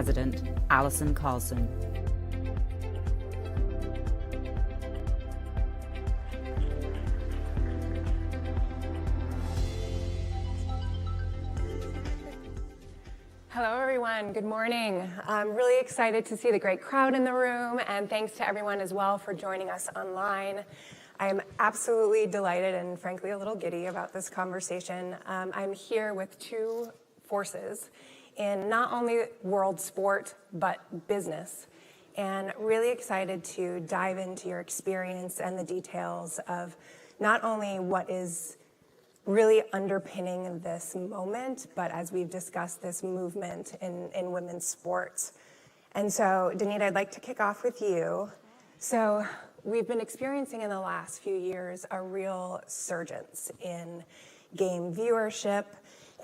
President, Allison Carlson. Hello, everyone. Good morning. I'm really excited to see the great crowd in the room, and thanks to everyone as well for joining us online. I am absolutely delighted and frankly a little giddy about this conversation. I'm here with two forces in not only world sport, but business, and really excited to dive into your experience and the details of not only what is really underpinning this moment, but as we've discussed, this movement in women's sports. And so, Danita, I'd like to kick off with you. So we've been experiencing in the last few years a real surgence in game viewership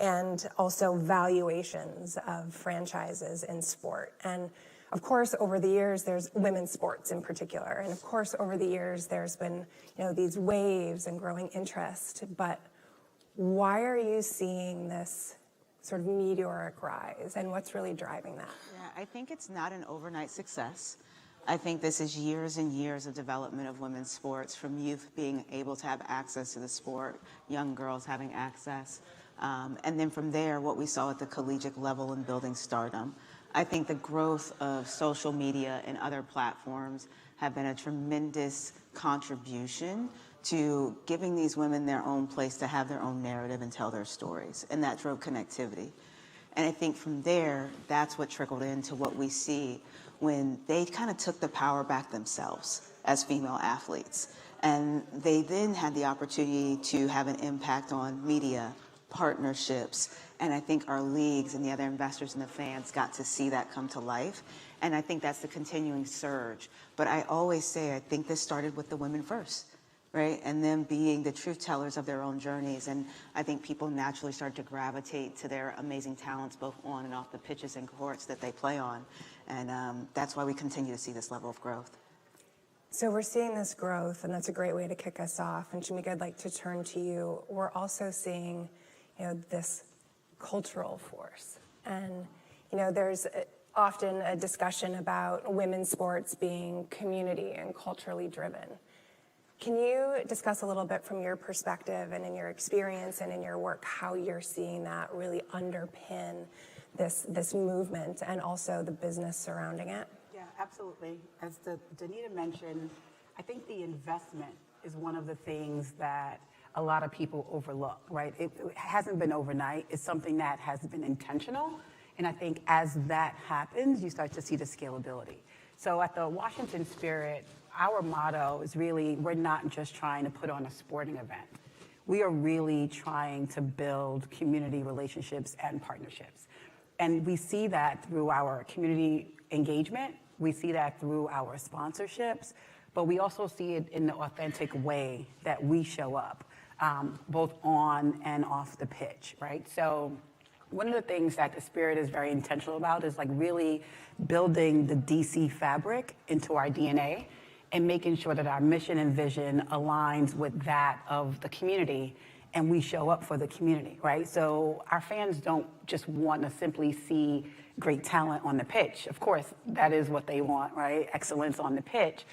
and also valuations of franchises in sport. And of course, over the years, there's women's sports in particular. And of course, over the years, there's been, these waves and growing interest. But why are you seeing this sort of meteoric rise, and what's really driving that? Yeah, I think it's not an overnight success. I think this is years and years of development of women's sports, from youth being able to have access to the sport, young girls having access, and then from there, what we saw at the collegiate level in building stardom. I think the growth of social media and other platforms have been a tremendous contribution to giving these women their own place to have their own narrative and tell their stories. And that drove connectivity. And I think from there, that's what trickled into what we see when they kind of took the power back themselves as female athletes. And they then had the opportunity to have an impact on media, partnerships, and I think our leagues and the other investors and the fans got to see that come to life. And I think that's the continuing surge. But I always say, I think this started with the women first. Right, and them being the truth tellers of their own journeys. And I think people naturally start to gravitate to their amazing talents, both on and off the pitches and courts that they play on. And that's why we continue to see this level of growth. So we're seeing this growth, and that's a great way to kick us off. And Shameeka, I'd like to turn to you. We're also seeing, this cultural force. And, there's often a discussion about women's sports being community and culturally driven. Can you discuss a little bit from your perspective and in your experience and in your work how you're seeing that really underpin this movement and also the business surrounding it? Yeah, absolutely. As Danita mentioned, I think the investment is one of the things that a lot of people overlook, right? It hasn't been overnight. It's something that has been intentional. And I think as that happens, you start to see the scalability. So at the Washington Spirit, our motto is really, we're not just trying to put on a sporting event. We are really trying to build community relationships and partnerships. And we see that through our community engagement. We see that through our sponsorships, but we also see it in the authentic way that we show up, both on and off the pitch, right? So one of the things that the Spirit is very intentional about is really building the DC fabric into our DNA and making sure that our mission and vision aligns with that of the community, and we show up for the community, right? So our fans don't just want to simply see great talent on the pitch. Of course, that is what they want, right? Excellence on the pitch.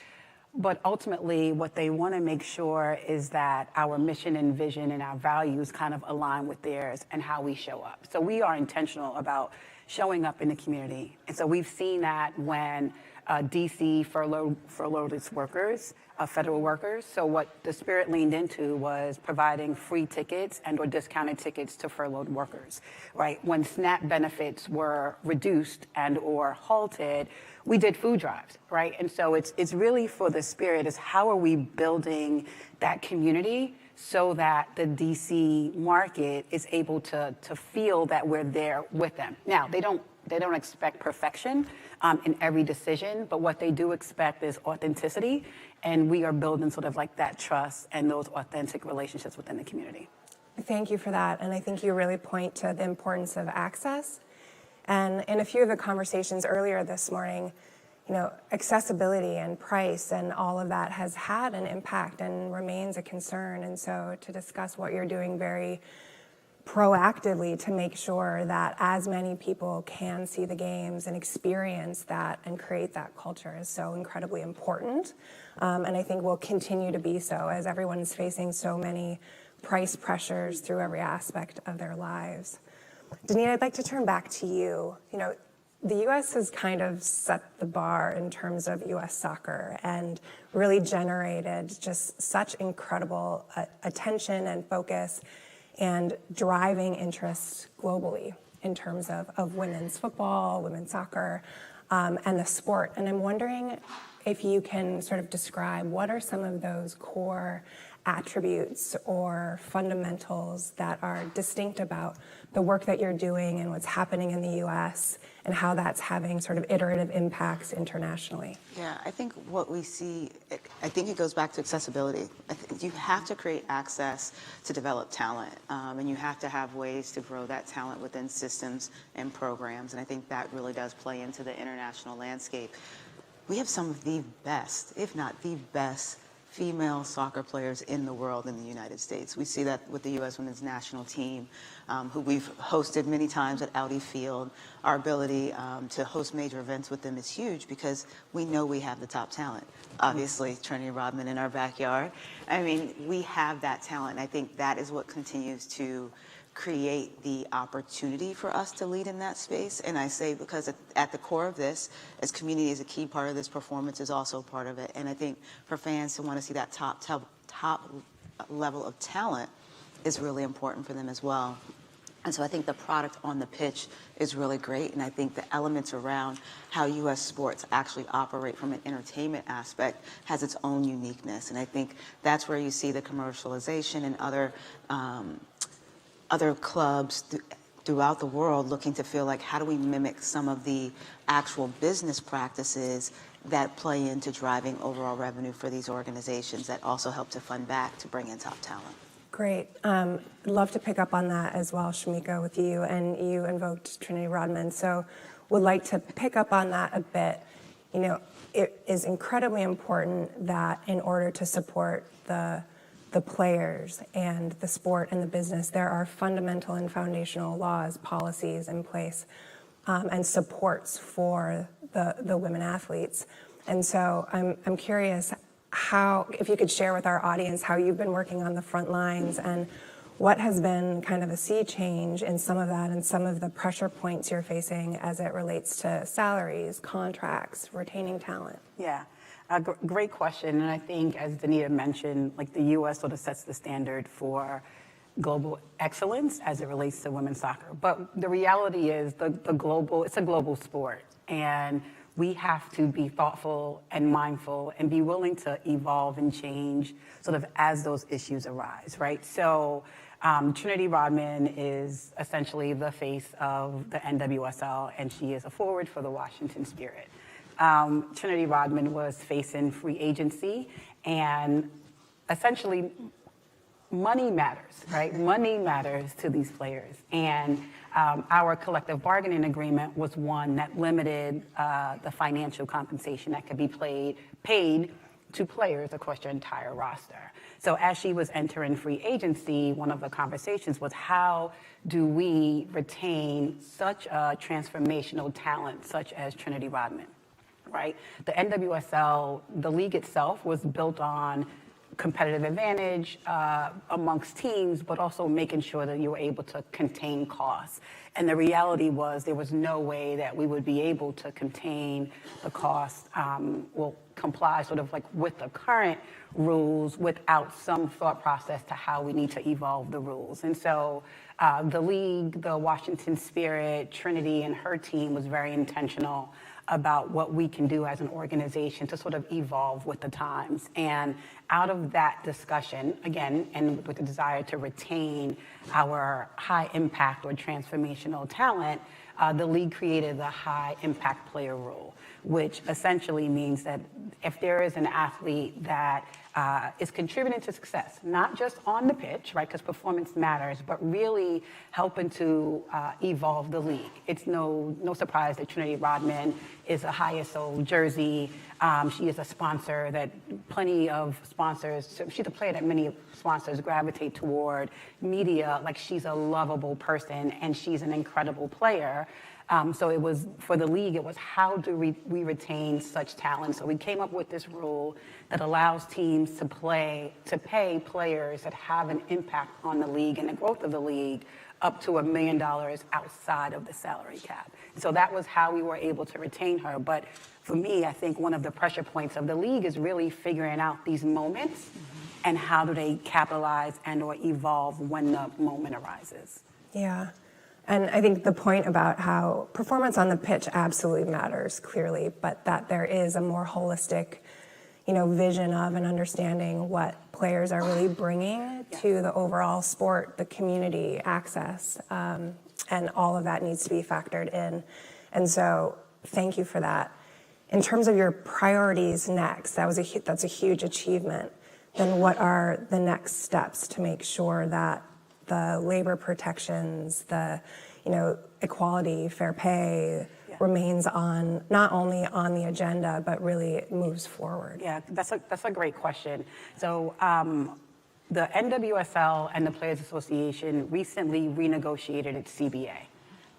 But ultimately, what they want to make sure is that our mission and vision and our values kind of align with theirs and how we show up. So we are intentional about showing up in the community. And so we've seen that when DC furloughed its workers, federal workers. So what the Spirit leaned into was providing free tickets and or discounted tickets to furloughed workers, right? When SNAP benefits were reduced and or halted, we did food drives, right? And so it's really for the Spirit is how are we building that community so that the DC market is able to feel that we're there with them. Now, they don't expect perfection in every decision, but what they do expect is authenticity, and we are building sort of that trust and those authentic relationships within the community. Thank you for that, and I think you really point to the importance of access. And in a few of the conversations earlier this morning, accessibility and price and all of that has had an impact and remains a concern. And so to discuss what you're doing very proactively to make sure that as many people can see the games and experience that and create that culture is so incredibly important. And I think will continue to be so as everyone's facing so many price pressures through every aspect of their lives. Danita, I'd like to turn back to you. You know, the U.S. has kind of set the bar in terms of U.S. soccer and really generated just such incredible attention and focus and driving interest globally in terms of women's football, women's soccer, and the sport. And I'm wondering if you can sort of describe what are some of those core attributes or fundamentals that are distinct about the work that you're doing and what's happening in the U.S. and how that's having sort of iterative impacts internationally. Yeah, I think what we see, I think it goes back to accessibility. You have to create access to develop talent, and you have to have ways to grow that talent within systems and programs, and I think that really does play into the international landscape. We have some of the best, if not the best, female soccer players in the world in the United States. We see that with the U.S. women's national team, who we've hosted many times at Audi Field. Our ability to host major events with them is huge because we know we have the top talent. Obviously, Trinity Rodman in our backyard. I mean, we have that talent. And I think that is what continues to create the opportunity for us to lead in that space. And I say because at the core of this, as community is a key part of this, performance is also part of it. And I think for fans to want to see that top level of talent is really important for them as well. And so I think the product on the pitch is really great. And I think the elements around how U.S. sports actually operate from an entertainment aspect has its own uniqueness. And I think that's where you see the commercialization and other clubs throughout the world looking to feel like, how do we mimic some of the actual business practices that play into driving overall revenue for these organizations that also help to fund back to bring in top talent. Great. I'd love to pick up on that as well, Shameeka, with you. And you invoked Trinity Rodman. So would like to pick up on that a bit. You know, it is incredibly important that in order to support the players and the sport and the business, there are fundamental and foundational laws, policies in place, and supports for the women athletes. And so I'm curious how, if you could share with our audience how you've been working on the front lines and what has been kind of a sea change in some of that and some of the pressure points you're facing as it relates to salaries, contracts, retaining talent. Yeah. Great question, and I think, as Danita mentioned, like the U.S. sort of sets the standard for global excellence as it relates to women's soccer. But the reality is, it's a global sport, and we have to be thoughtful and mindful and be willing to evolve and change sort of as those issues arise, right? So Trinity Rodman is essentially the face of the NWSL, and she is a forward for the Washington Spirit. Trinity Rodman was facing free agency, and essentially money matters, right? Money matters to these players. And our collective bargaining agreement was one that limited the financial compensation that could be paid to players across your entire roster. So as she was entering free agency, one of the conversations was, how do we retain such a transformational talent such as Trinity Rodman? Right? The NWSL, the league itself, was built on competitive advantage amongst teams, but also making sure that you were able to contain costs. And the reality was there was no way that we would be able to contain the costs, comply sort of like with the current rules without some thought process to how we need to evolve the rules. And so the league, the Washington Spirit, Trinity and her team was very intentional about what we can do as an organization to sort of evolve with the times. And out of that discussion, again, and with the desire to retain our high impact or transformational talent, the league created the high impact player rule, which essentially means that if there is an athlete that is contributing to success, not just on the pitch, right, because performance matters, but really helping to evolve the league. It's no surprise that Trinity Rodman is a highest sold jersey. She is a sponsor that plenty of sponsors, she's a player that many sponsors gravitate toward. Media, like she's a lovable person and she's an incredible player. So it was, for the league, it was how do we retain such talent? So we came up with this rule that allows teams to pay players that have an impact on the league and the growth of the league up to $1 million outside of the salary cap. So that was how we were able to retain her. But for me, I think one of the pressure points of the league is really figuring out these moments and how do they capitalize and or evolve when the moment arises. Yeah. And I think the point about how performance on the pitch absolutely matters, clearly, but that there is a more holistic, vision of and understanding what players are really bringing to the overall sport, the community access, and all of that needs to be factored in. And so thank you for that. In terms of your priorities next, that's a huge achievement. Then what are the next steps to make sure that the labor protections, the equality, fair pay remains on not only on the agenda, but really moves forward? Yeah, that's a great question. So the NWSL and the Players Association recently renegotiated its CBA.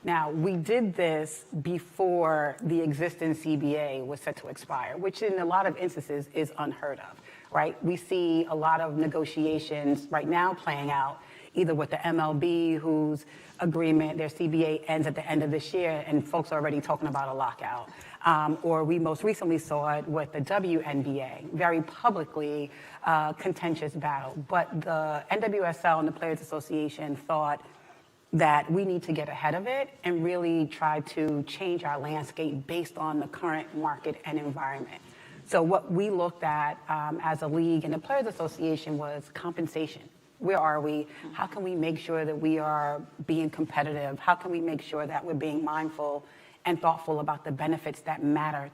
Now, we did this before the existing CBA was set to expire, which in a lot of instances is unheard of, right? We see a lot of negotiations right now playing out either with the MLB, whose agreement, their CBA ends at the end of this year, and folks are already talking about a lockout. Or we most recently saw it with the WNBA, very publicly contentious battle. But the NWSL and the Players Association thought that we need to get ahead of it and really try to change our landscape based on the current market and environment. So what we looked at as a league and the Players Association was compensation. Where are we? How can we make sure that we are being competitive? How can we make sure that we're being mindful and thoughtful about the benefits that matters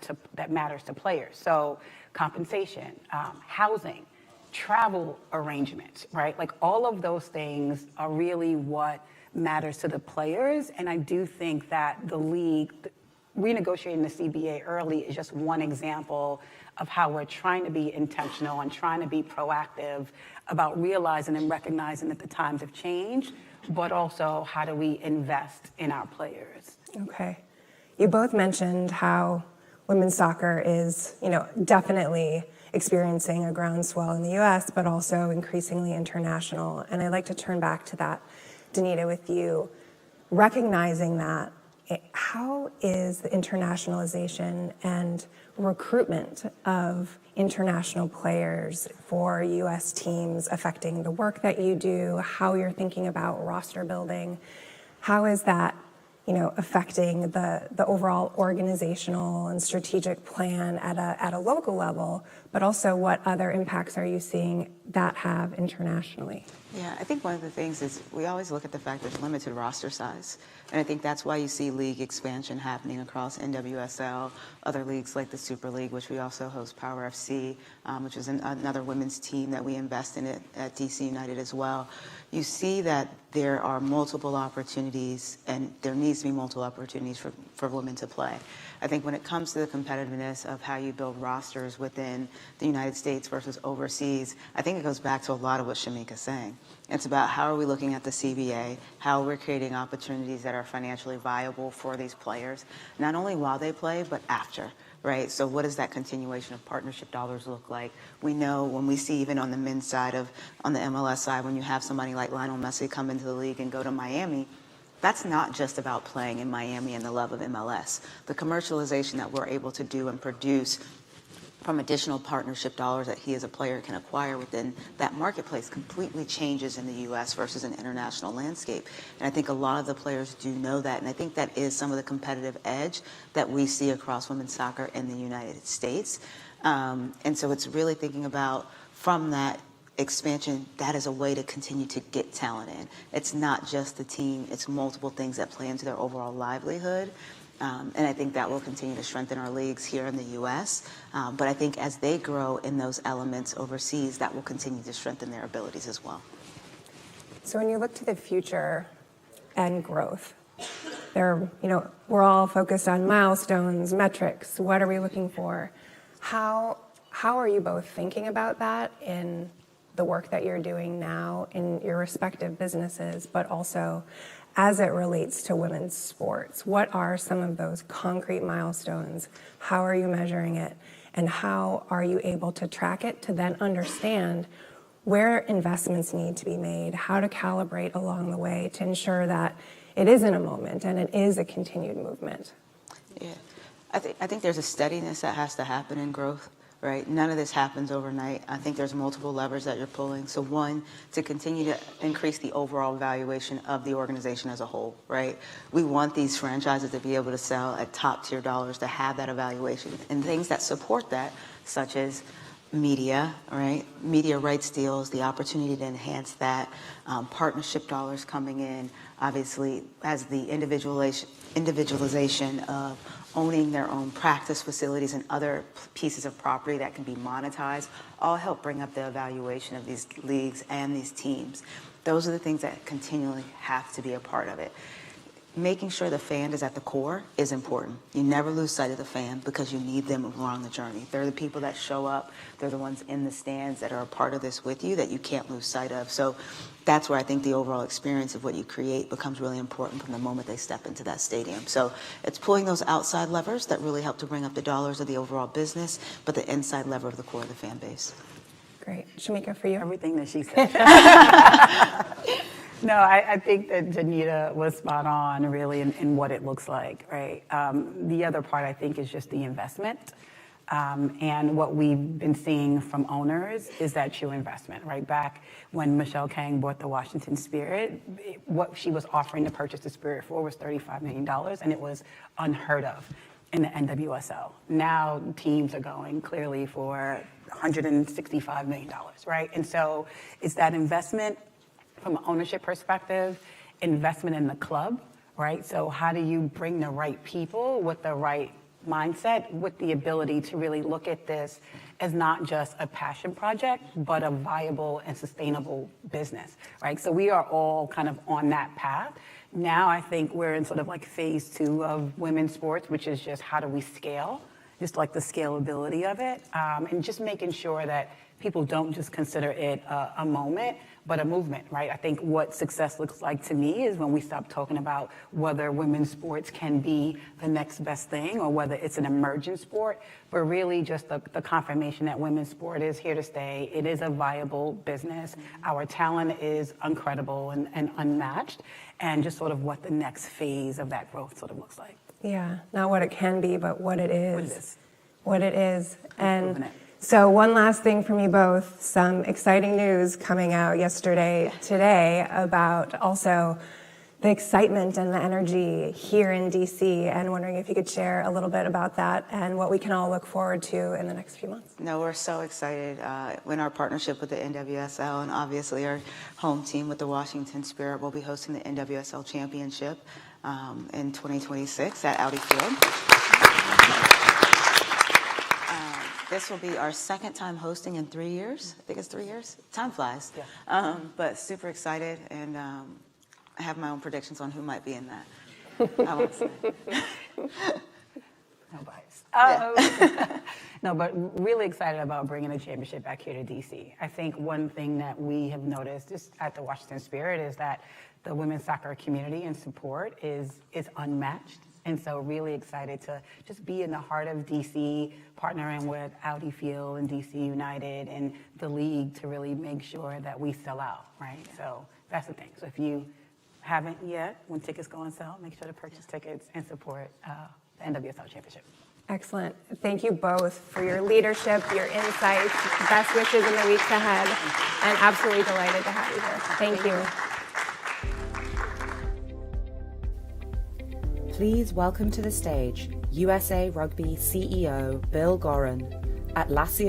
to players? So compensation, housing, travel arrangements, right? Like all of those things are really what matters to the players. And I do think that the league renegotiating the CBA early is just one example of how we're trying to be intentional and trying to be proactive about realizing and recognizing that the times have changed, but also how do we invest in our players. Okay. You both mentioned how women's soccer is, definitely experiencing a groundswell in the U.S., but also increasingly international. And I'd like to turn back to that, Danita, with you. Recognizing that, how is the internationalization and recruitment of international players for U.S. teams affecting the work that you do, how you're thinking about roster building? How is that, affecting the overall organizational and strategic plan at a local level, but also what other impacts are you seeing that have internationally? Yeah, I think one of the things is we always look at the fact there's limited roster size. And I think that's why you see league expansion happening across NWSL, other leagues like the Super League, which we also host Power FC, which is another women's team that we invest in at DC United as well. You see that there are multiple opportunities and there needs to be multiple opportunities for women to play. I think when it comes to the competitiveness of how you build rosters within the United States versus overseas, I think it goes back to a lot of what Shameeka's saying. It's about how are we looking at the CBA, how we're creating opportunities that are financially viable for these players, not only while they play, but after, right? So what does that continuation of partnership dollars look like? We know when we see even on the men's side on the MLS side, when you have somebody like Lionel Messi come into the league and go to Miami, that's not just about playing in Miami and the love of MLS. The commercialization that we're able to do and produce from additional partnership dollars that he as a player can acquire within that marketplace completely changes in the U.S. versus an international landscape. And I think a lot of the players do know that. And I think that is some of the competitive edge that we see across women's soccer in the United States. And so it's really thinking about from that expansion, that is a way to continue to get talent in. It's not just the team, it's multiple things that play into their overall livelihood. And I think that will continue to strengthen our leagues here in the U.S. But I think as they grow in those elements overseas, that will continue to strengthen their abilities as well. So when you look to the future and growth, we're all focused on milestones, metrics. What are we looking for? How are you both thinking about that in the work that you're doing now in your respective businesses, but also as it relates to women's sports? What are some of those concrete milestones? How are you measuring it? And how are you able to track it to then understand where investments need to be made, how to calibrate along the way to ensure that it isn't a moment and it is a continued movement? Yeah, I think there's a steadiness that has to happen in growth, right? None of this happens overnight. I think there's multiple levers that you're pulling. So one, to continue to increase the overall valuation of the organization as a whole, right? We want these franchises to be able to sell at top tier dollars, to have that evaluation, and things that support that, such as media, right? Media rights deals, the opportunity to enhance that, partnership dollars coming in, obviously, as the individualization of owning their own practice facilities and other pieces of property that can be monetized, all help bring up the evaluation of these leagues and these teams. Those are the things that continually have to be a part of it. Making sure the fan is at the core is important. You never lose sight of the fan because you need them along the journey. They're the people that show up. They're the ones in the stands that are a part of this with you that you can't lose sight of. So that's where I think the overall experience of what you create becomes really important from the moment they step into that stadium. So it's pulling those outside levers that really help to bring up the dollars of the overall business, but the inside lever of the core of the fan base. Great. Shameeka, for you? Everything that she said. No, I think that Danita was spot on, really, in what it looks like, right? The other part, I think, is just the investment. And what we've been seeing from owners is that true investment, right? Back when Michelle Kang bought the Washington Spirit, what she was offering to purchase the Spirit for was $35 million, and it was unheard of in the NWSL. Now teams are going clearly for $165 million, right? And so it's that investment from an ownership perspective, investment in the club, right? So how do you bring the right people with the right mindset, with the ability to really look at this as not just a passion project, but a viable and sustainable business, right? So we are all kind of on that path. Now I think we're in sort of like phase 2 of women's sports, which is just how do we scale, just like the scalability of it, and just making sure that people don't just consider it a moment, but a movement, right? I think what success looks like to me is when we stop talking about whether women's sports can be the next best thing or whether it's an emergent sport, but really just the confirmation that women's sport is here to stay. It is a viable business. Our talent is incredible and unmatched, and just sort of what the next phase of that growth sort of looks like. Yeah, not what it can be, but what it is. What it is. And it. so one last thing from you both, some exciting news coming out today about also the excitement and the energy here in DC, and wondering if you could share a little bit about that and what we can all look forward to in the next few months. No, we're so excited in our partnership with the NWSL, and obviously our home team with the Washington Spirit will be hosting the NWSL Championship in 2026 at Audi Field. This will be our second time hosting in 3 years. I think it's 3 years. Time flies. Yeah. But super excited, and I have my own predictions on who might be in that. I won't say. No bias. No, but really excited about bringing the championship back here to DC. I think one thing that we have noticed just at the Washington Spirit is that the women's soccer community and support is unmatched. And so really excited to just be in the heart of DC, partnering with Audi Field and DC United and the league to really make sure that we sell out, right? So that's the thing. So if you haven't yet, when tickets go on sale, make sure to purchase tickets and support the NWSL Championship. Excellent. Thank you both for your leadership, your insights, best wishes in the weeks ahead, and absolutely delighted to have you here. Thank you. Please welcome to the stage USA Rugby CEO Bill Goran, Atlassian